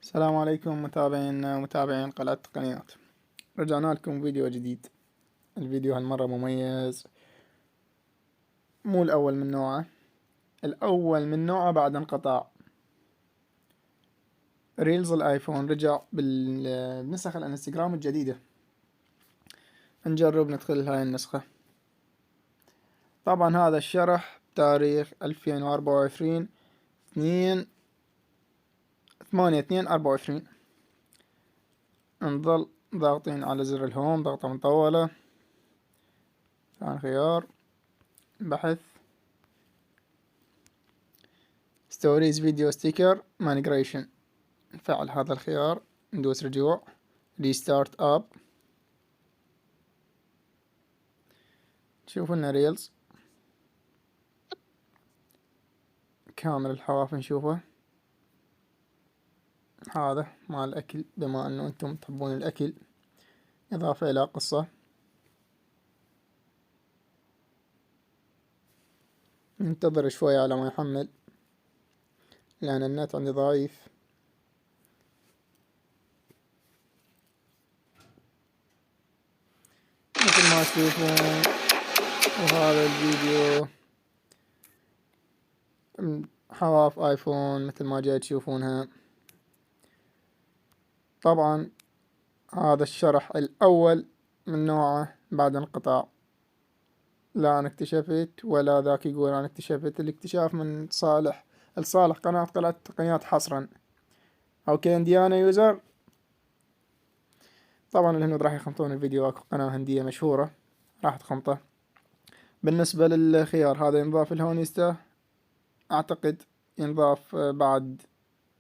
السلام عليكم متابعين قناة تقنيات. رجعنا لكم فيديو جديد. الفيديو هالمرة مميز، مو الأول من نوعه، الأول من نوعه بعد انقطاع. ريلز الآيفون رجع بالنسخ الانستغرام الجديدة. نجرب ندخل هاي النسخة. طبعا هذا الشرح تاريخ 2024 8/2/24. نظل ضاغطين على زر الهوم ضغطة مطولة. ثاني خيار بحث ستوريز فيديو ستيكر مايجريشن، نفعل هذا الخيار، ندوس رجوع ريستارت اب. تشوفوا لنا ريلز كامل الحواف نشوفه. هذا مال الأكل، بما أنه أنتم تحبون الأكل، إضافة إلى قصة. ننتظر شوي على ما يحمل لأن النت عندي ضعيف. مثل ما تشوفون، وهذا الفيديو حواف آيفون مثل ما جاي تشوفونها. طبعا هذا الشرح الأول من نوعه بعد انقطاع. لا أنا اكتشفت ولا ذاك يقول أنا اكتشفت. الاكتشاف من لصالح قناة تقنيات حصرا، أو كهنديانا يوزر. طبعا الهنود راح يخمطون الفيديو، اكو قناة هندية مشهورة راح تخمطه. بالنسبة للخيار هذا ينضاف الهونيستا، أعتقد ينضاف بعد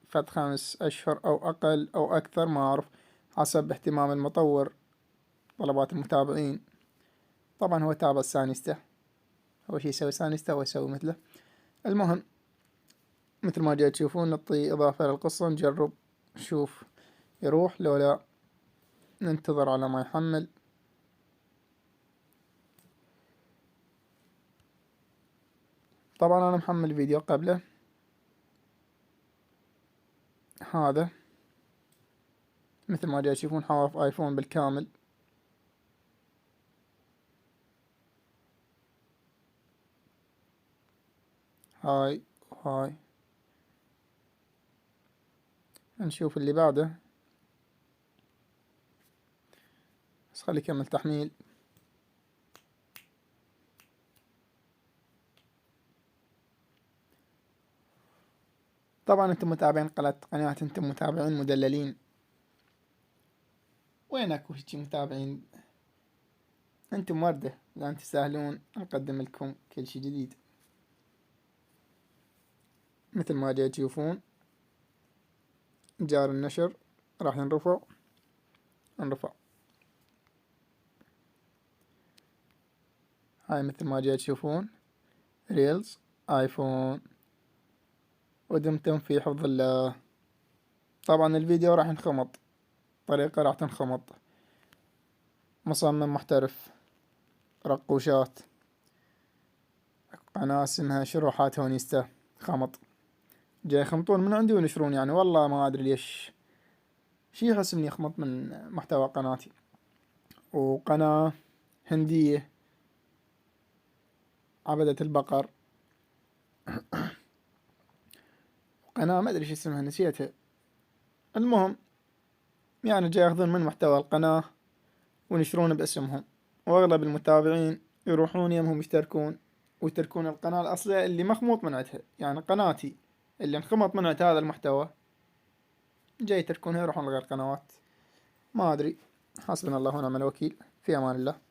فد 5 أشهر أو أقل أو أكثر، ما أعرف، حسب اهتمام المطور طلبات المتابعين. طبعا هو تابع سانيستا، أول شي يسوي سانيستا هو يسوي مثله. المهم مثل ما جاي تشوفون، نعطي إضافة للقصة، نجرب نشوف يروح لو لا. ننتظر على ما يحمل. طبعا أنا محمل فيديو قبله. هذا مثل ما جاي تشوفون حواف آيفون بالكامل. هاي وهاي. نشوف اللي بعده، بس خلي يكمل تحميل. طبعا انتم متابعين قناة انتم متابعين مدللين. وين اكو هيجي متابعين؟ انتم وردة، لا تستاهلون نقدم لكم كل شي جديد. مثل ما جاي تشوفون جار النشر راح ينرفع. هاي مثل ما جاي تشوفون ريلز آيفون، ودمتم في حفظ الله. طبعا الفيديو راح ينخمط، طريقة راح تنخمط. مصمم محترف، رقوشات، قناة اسمها شروحات هونيستا، خمط. جاي يخمطون من عندي ونشرون، يعني والله ما أدري ليش شي يحس إني يخمط من محتوى قناتي. وقناة هندية عبدة البقر، قناة ما أدري شو اسمها نسيتها. المهم يعني جاي ياخذون من محتوى القناة ونشرون باسمهم، وأغلب المتابعين يروحون يمهم يشتركون ويتركون القناة الأصلية اللي مخموط من عندها، يعني قناتي اللي انخمط من عند هذا المحتوى جاي يتركونها يروحون لغير قنوات. ما أدري، حسبنا الله ونعم الوكيل. في أمان الله.